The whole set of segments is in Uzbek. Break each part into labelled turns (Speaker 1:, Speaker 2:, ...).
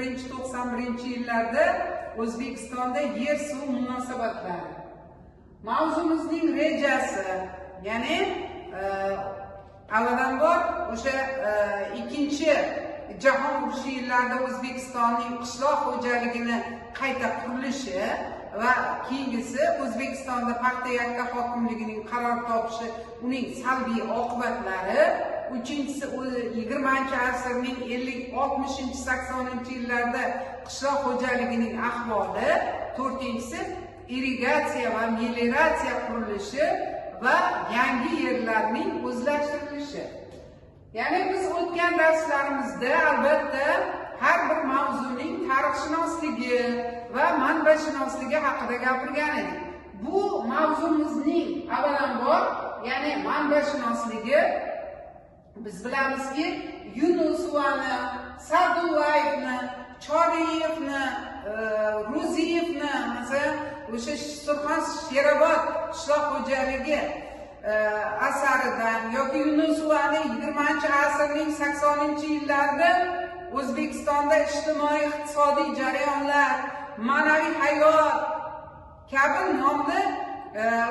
Speaker 1: yillarda O'zbekistonda yer suv munosabatlari. Mavzumizning rejasi, ya'ni avvalambor o'sha ikkinchi jahon urushi yillarida O'zbekistonning qishloq xo'jaligini qayta qurilishi va keyingisi O'zbekistonda paxta yakka hokimligining qaror topishi, uning salbiy oqibatlari, uchinchisi 20-asrning 50, 60, 80-yillarda qishloq xo'jaligining ahvoli, to'rtinchisi irrigatsiya va melioratsiya qurilishi va yangi yerlarning o'zlashtirilishi. Ya'ni biz o'tgan darslarimizda albatta har bir mavzuning tarixshunosligi va manbashunosligi haqida gapirgan edik. Bu mavzumizning avvalambor, ya'ni manbashunosligi, biz bilamizki, Yunusovani, Sa'dullayevni, Choriyevni, Ro'ziyevni, masalan, o'sha Surxon Sherobod qishloq xo'jaligi asaridan yoki Yunusovani 20-asrning 80-yillarida O'zbekistonda ijtimoiy iqtisodiy jarayonlar, ma'naviy hayot kabi nomli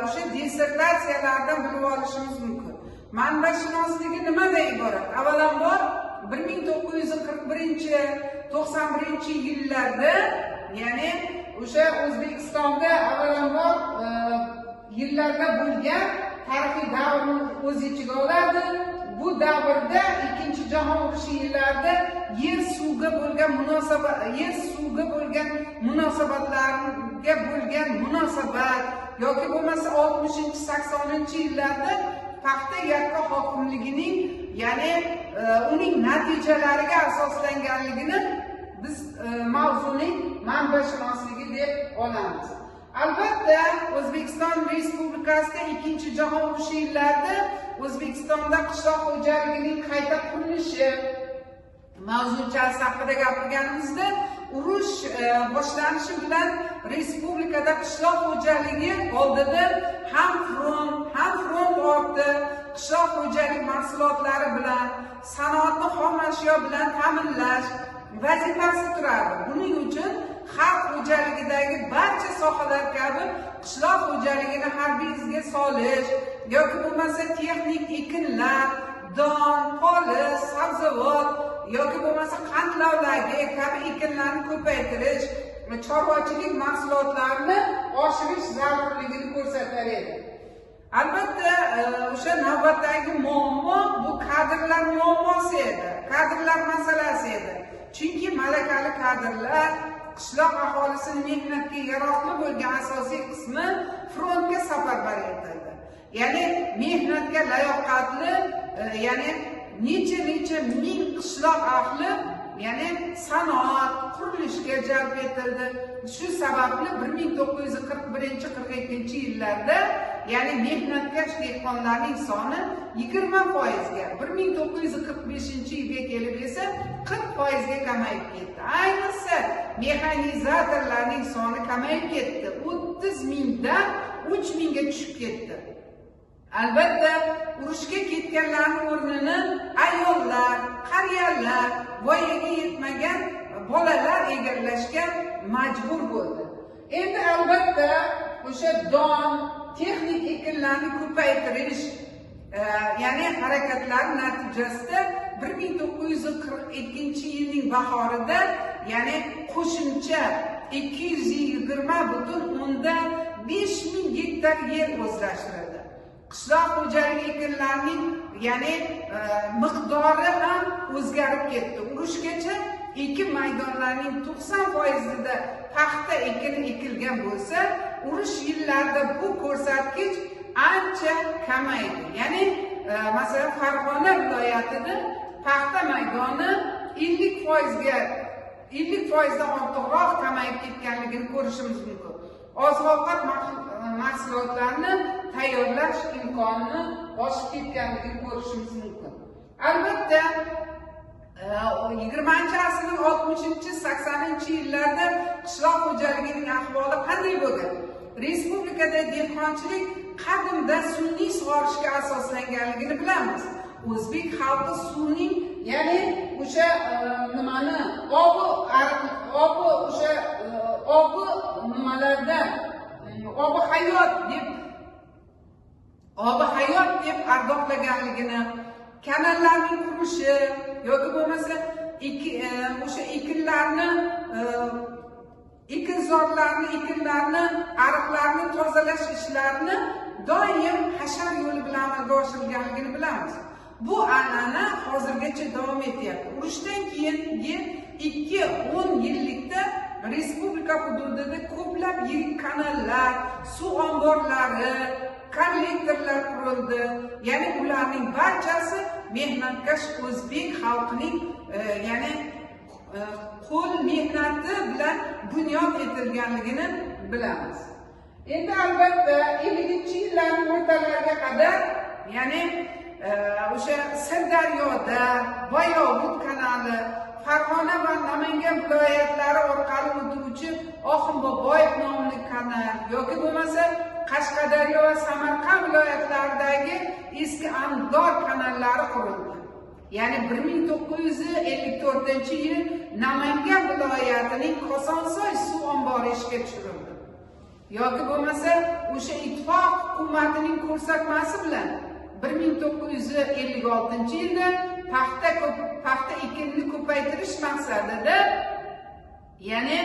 Speaker 1: o'sha dissertatsiyalardan bilib olishimiz mumkin. Manbashunosligi nimadan iborat? Avvalambor 1941-91-yillarda, ya'ni o'sha O'zbekistonda avvalambor yillarda bo'lgan tarixiy davrni o'z ichiga oladi. Bu davrda ikkinchi jahon urushi yillarida yer suvga bo'lgan munosabatlarga bo'lgan munosabat yoki bo'lmasa 60-80-yillarda paxta yakka hokimligining, ya'ni uning natijalariga asoslanganligini biz mavzuning manbashunosligi deb olamiz. Albatta, O'zbekiston Respublikasida ikkinchi jahon urushi yillarida O'zbekistonda qishloq xo'jaligining qayta qurilishi mavzuchasi haqida gapirganimizda, urush boshlanishi bilan respublikada qishloq xo'jaligi oldida ham front orti qishloq xo'jalik mahsulotlari bilan sanoatni xom ashyo bilan ta'minlash vazifasi turadi. Buning uchun xalq xo'jaligidagi barcha sohalar kabi qishloq xo'jaligini harbiy izga solish yoki bo'lmasa texnik ekinlar, don, polis, sabzavot yoki bo'lmasa qand lavlagi kabi ekinlarni ko'paytirish, chorvachilik mahsulotlarini oshirish zarurligini ko'rsatar edi. Albatta, o'sha navbatdagi muammo bu kadrlar muammosi edi, kadrlar masalasi edi. Chunki malakali kadrlar qishloq aholisining mehnatga yaroqli bo'lgan asosiy qismi frontga safarbar etildi. Ya'ni mehnatga layoqatli, ya'ni necha ming qishloq ahli, ya'ni sanoat, qurilishga jalb etildi. Shu sababli 1941-42-yillarda, ya'ni mehnatkash dehqonlarning soni 20%ga, 1945-yilga kelib esa 40%ga kamayib ketdi. Ayniqsa mexanizatorlarning soni kamayib ketdi. 30 mingdan 3 mingga tushib ketdi. Albatta, urushga ketganlarning o'rnini ayollar, qariyalar, voyaga yetmagan bolalar egallashga majbur bo'ldi. Endi albatta, o'sha don, texnik ekinlarni ko'paytirish, ya'ni harakatlar natijasida 1942-yilning bahorida, ya'ni qo'shimcha 220,5 ming gektar yer o'zlashtirildi. Qishloq xo'jaligi ekinlarining, ya'ni miqdori ham o'zgarib ketdi. Urushgacha ekin maydonlarining 90%da paxta ekini ekilgan bo'lsa, urush yillarida bu ko'rsatkich ancha kamaydi. Ya'ni masalan Farg'ona viloyatida paxta maydoni 50%dan ortiqroq kamayib ketganligini ko'rishimiz mumkin. Oziq-ovqat mahsulotlarini tayyorlash imkonini oshib ketganligini ko'rishimiz mumkin. Albatta, 20-asrning 60-80-yillarda qishloq xo'jaligining ahvoli qanday bo'lgan? Respublikada dehqonchilik qadimda sun'iy sug'orishga asoslanganligini bilamiz. O'zbek xalqi suvning, ya'ni o'sha nimani, obi ariq hayot deb ardoqlaganligini, kanallarning qurishi yoki bo'lmasa o'sha ekinlarni ekinlarni ariqlarni tozalash ishlarini doim hashar yo'li bilan amalga oshirilganligini bilamiz. Bu an'ana hozirgacha davom etyapti. Urushdan keyingi 2-10 yillikda respublika hududida ko'plab yirik kanallar, suv omborlari, kollektorlar qurildi. Ya'ni ularning barchasi mehnatkash o'zbek xalqining ya'ni qo'l mehnati bilan bunyod etilganligini bilamiz. Endi albatta 50-yillarning o'rtalariga qadar, ya'ni o'sha Sirdaryoda Boyovut kanali, Farg'ona va Namangan viloyatlari orqali o'tuvchi Oxunboboyev nomli kanal yoki bo'lmasa Qashqadaryo va Samarqand viloyatlaridagi eski Amdor kanallari qurildi. Ya'ni 1954-yil Namangan viloyatining Kosonsoy suv ombori ishga tushirildi. Yoki bo'lmasa o'sha ittifoq hukumatining ko'rsatmasi bilan 1956-yilda paxta ekinini ko'paytirish maqsadida, ya'ni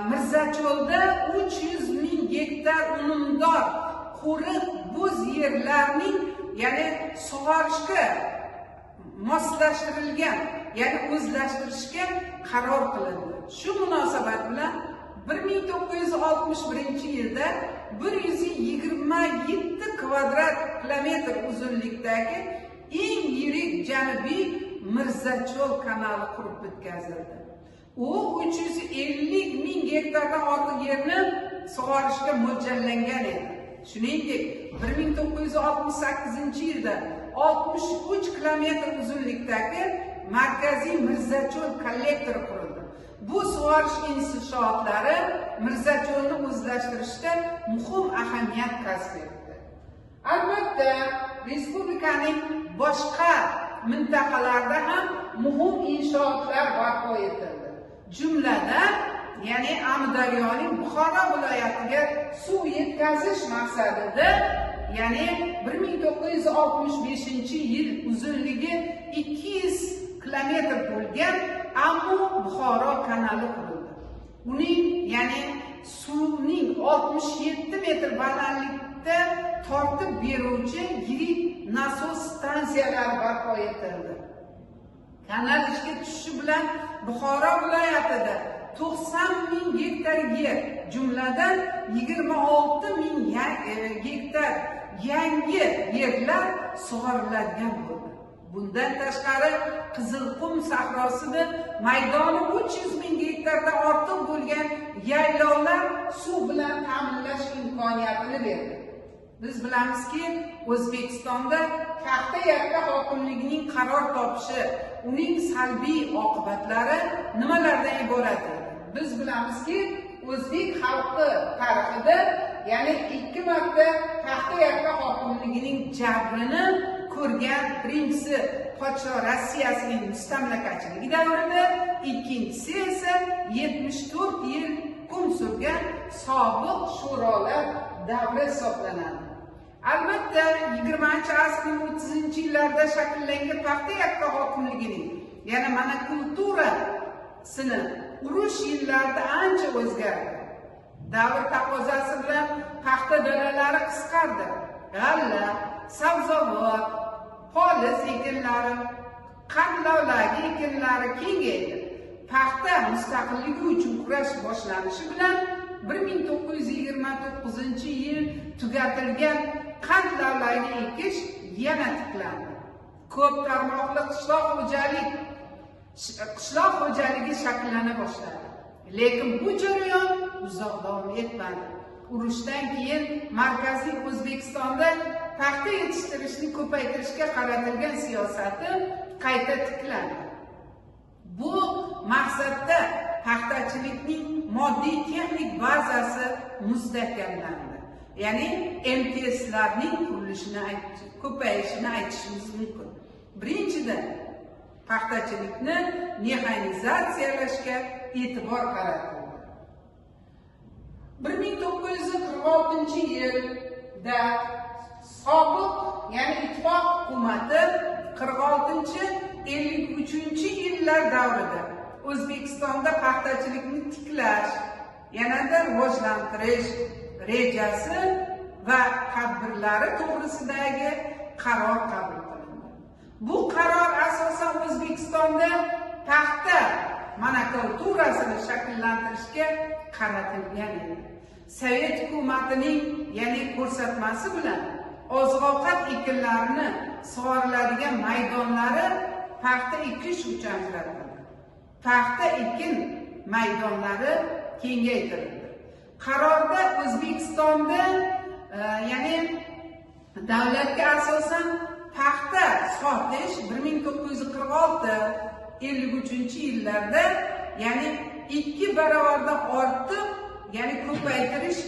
Speaker 1: Mirzacho'lda 300 ming gektar unumdor, qo'riq, bo'z yerlarning, ya'ni sug'orishga moslashtirilgan, ya'ni o'zlashtirishga qaror qilindi. Shu munosabat bilan 1961-yilda 127 kvadrat kilometr uzunlikdagi eng yirik janubiy Mirzacho'l kanali qurib bitkazildi. U 350 ming gektardan ortiq yerni sug'orishga mo'ljallangan edi. Shuningdek, 1968-yilda 63 kilometr uzunlikdagi markaziy Mirzacho'l kollektori qurildi. Bu sug'orish inshootlari Mirzacho'lni o'zlashtirishda muhim ahamiyat kasb etdi. Albatta, respublikaning boshqa mintaqalarida ham muhim inshootlar barpo etildi. Jumladan, ya'ni Amudaryoning Buxoro viloyatiga suv yetkazish maqsadida, ya'ni 1965-yil uzunligi 200 kilometr bo'lgan Ammu-Buxoro kanali qurildi. Uning, ya'ni suvning 67 metr balandlikda tortib beruvchi yirik nasos stansiyalari barpo etildi. Kanal ishga tushishi bilan Buxoro viloyatida 90 ming gektar yer, jumladan 26 ming gektar yangi yerlar sug'oriladigan bo'ldi. Bundan tashqari Qizilqum sahrosida maydoni 300 ming gektardan ortiq bo'lgan yaylovlar suv bilan ta'minlash imkoniyatini berdi. Biz bilamizki, O'zbekistonda paxta yakka hokimligining qaror topishi, uning salbiy oqibatlari nimalardan iborat edi? Biz bilamizki, o'zbek xalqi tarixida, ya'ni 2 marta paxta yakka hokimligining jabrini ko'rgan. Birinchisi podsho Rossiyasining mustamlakachiligi davrida, ikkinchisi esa 74 yil hukm surgan sobiq sho'rolar davri hisoblanadi. Albatta, 20-asrning 30-yillarida shakllangan paxta yakka hokimligining, ya'ni monokulturasini urush yillarida ancha o'zgardi. Davr taqozosi bilan paxta dalalari qisqardi. G'alla, sabzavot, poliz ekinlari, qandlovlagi ekinlari kengaydi. Paxta mustaqilligi uchun kurash boshlanishi bilan 1929-yil tugatilgan qandlovlagi ekish yana tiklandi. Ko'p tarmoqli qishloq xo'jaligi shakllana boshladi. Lekin bu jarayon uzoq davom etmadi. Urushdan keyin Markaziy O'zbekistonda paxta yetishtirishni ko'paytirishga qaratilgan siyosati qayta tiklandi. Bu maqsadda paxtachilikning moddiy texnik bazasi mustahkamlandi. Ya'ni MTSlarning ko'payishini aytishimiz mumkin. Birinchidan, paxtachilikni mexanizatsiyalashga e'tibor qaratildi. 1946-yilda sobiq, ya'ni ittifoq hukumati 46-53-yillar davrida O'zbekistonda paxtachilikni tiklash, yanada rivojlantirish rejasi va tadbirlari to'g'risidagi qaror qabul qilindi. Bu qaror asosan O'zbekistonda paxta monokulturasini shakllantirishga qaratilgan edi. Sovet hukumatining ko'rsatmasi bilan oziq-ovqat ekinlarini sug'oriladigan maydonlari paxta ekish uchun ajratildi. Paxta ekin maydonlari kengaytirildi. Qarorda O'zbekistonda davlatga asosan paxta sotish 1946-53-yillarda 2 barobardan ortib, ko'paytirish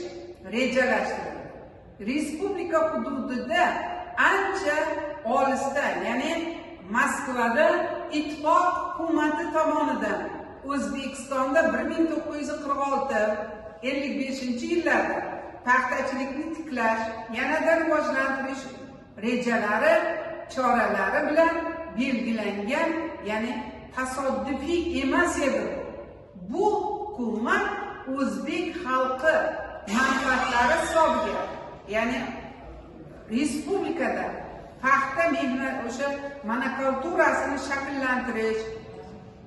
Speaker 1: rejalashtirildi. Respublika hududida ancha olisda, Moskvada ittifoq hukumati tomonidan O'zbekistonda 1946-55-yillarda paxtachilikni tiklash, yanada rivojlantirish rejalari, choralari bilan belgilangan, tasodifiy emas edi. Bu hukumat o'zbek xalqi manfaatlari hisobiga, respublikada paxta mehnat monokulturasini shakllantirish,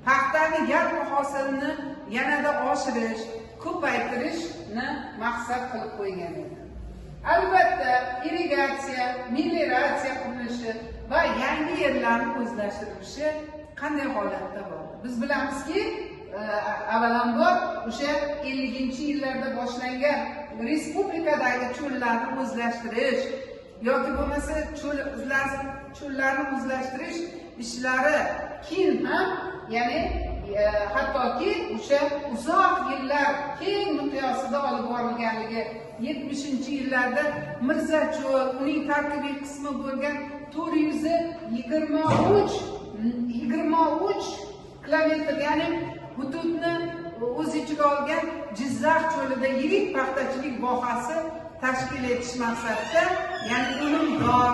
Speaker 1: paxtani yalpi hosilni yanada oshirish, ko'paytirishni maqsad qilib qo'ygan edi. Albatta, irrigatsiya, melioratsiya qilinishi va yangi yerlarni o'zlashtirilishi qanday holatda bo'ldi? Biz bilamizki, avvalambor o'sha 50-yillarda boshlangan respublikadagi cho'llarni o'zlashtirish yoki bo'lmasa cho'llarni o'zlashtirish ishlari keyin ham, hattoki o'sha uzoq yillar keng miqyosida olib borilganligi, 70-yillarda Mirzacho'l, uning tarkibiy qismi bo'lgan 423 kilometr, hududni o'z ichiga olgan Jizzax cho'lida yirik paxtachilik vohasi tashkil etish maqsadida, unumdor,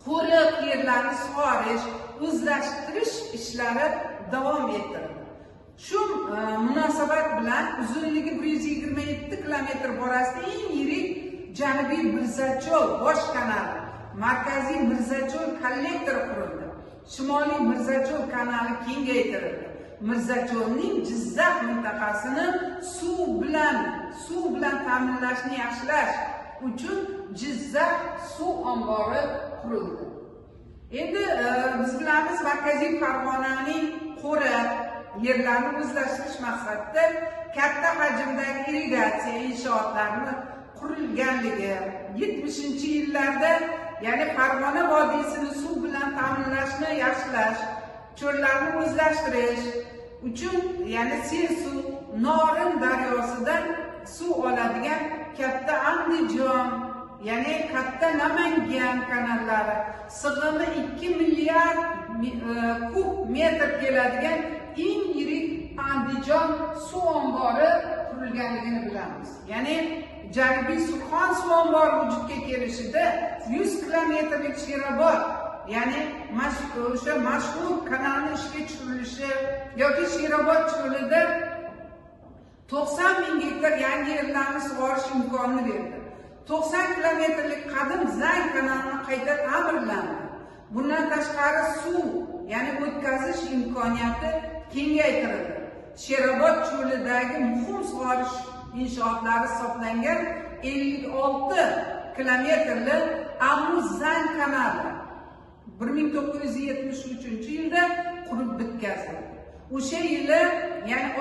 Speaker 1: qo'riq yerlarni sug'orish, o'zlashtirish ishlari davom ettirildi. Shu munosabat bilan uzunligi 127 kilometr borasida eng yirik Janubiy Mirzacho'l bosh kanali, Markaziy Mirzacho'l kollektori qurildi. Shimoliy Mirzacho'l kanali kengaytirildi. Mirzacho'lning Jizzax mintaqasini suv bilan ta'minlashni yaxshilash uchun Jizzax suv ombori qurildi. Endi biz bilamiz, Markaziy Farg'onaning qo'ri yerlarni o'zlashtirish maqsadida katta hajmdagi irrigatsiya inshootlarini qurilganligi, 70-yillarda Farg'ona vodiysini suv bilan ta'minlashni yaxshilash, cho'llarni o'zlashtirish uchun Sersuv, Norin daryosidan suv oladigan katta Andijon, katta Namangan kanallari, sig'imi 2 milliard kub metr keladigan eng yirik Andijon suv ombori qurilganligini bilamiz. Janubiy Surxon suv ombori vujudga kelishida 100 kilometrlik Sherobod, o'sha mashhur kanalning ishga tushirilishi yoki Sherobod cho'lida 90 ming gektar yangi yerlarni sug'orish imkonini berdi. 90 kilometrlik qadim Zang kanalini qayta ta'mirlandi. Bundan tashqari suv, o'tkazish imkoniyati kengaytirildi. Sherobod cho'lidagi muhim sug'orish inshootlari hisoblangan 56 kilometrli Amuz-Zang kanali 1973-yilda qurib bitkazildi. O'sha yili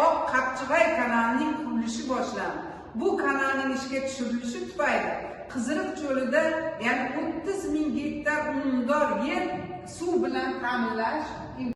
Speaker 1: Oq Qapchig'ay kanalining qurilishi boshlandi. Bu kanalning ishga tushirilishi tufayli Qiziriq cho'lida 30 ming gektar unumdor yer suv bilan ta'minlash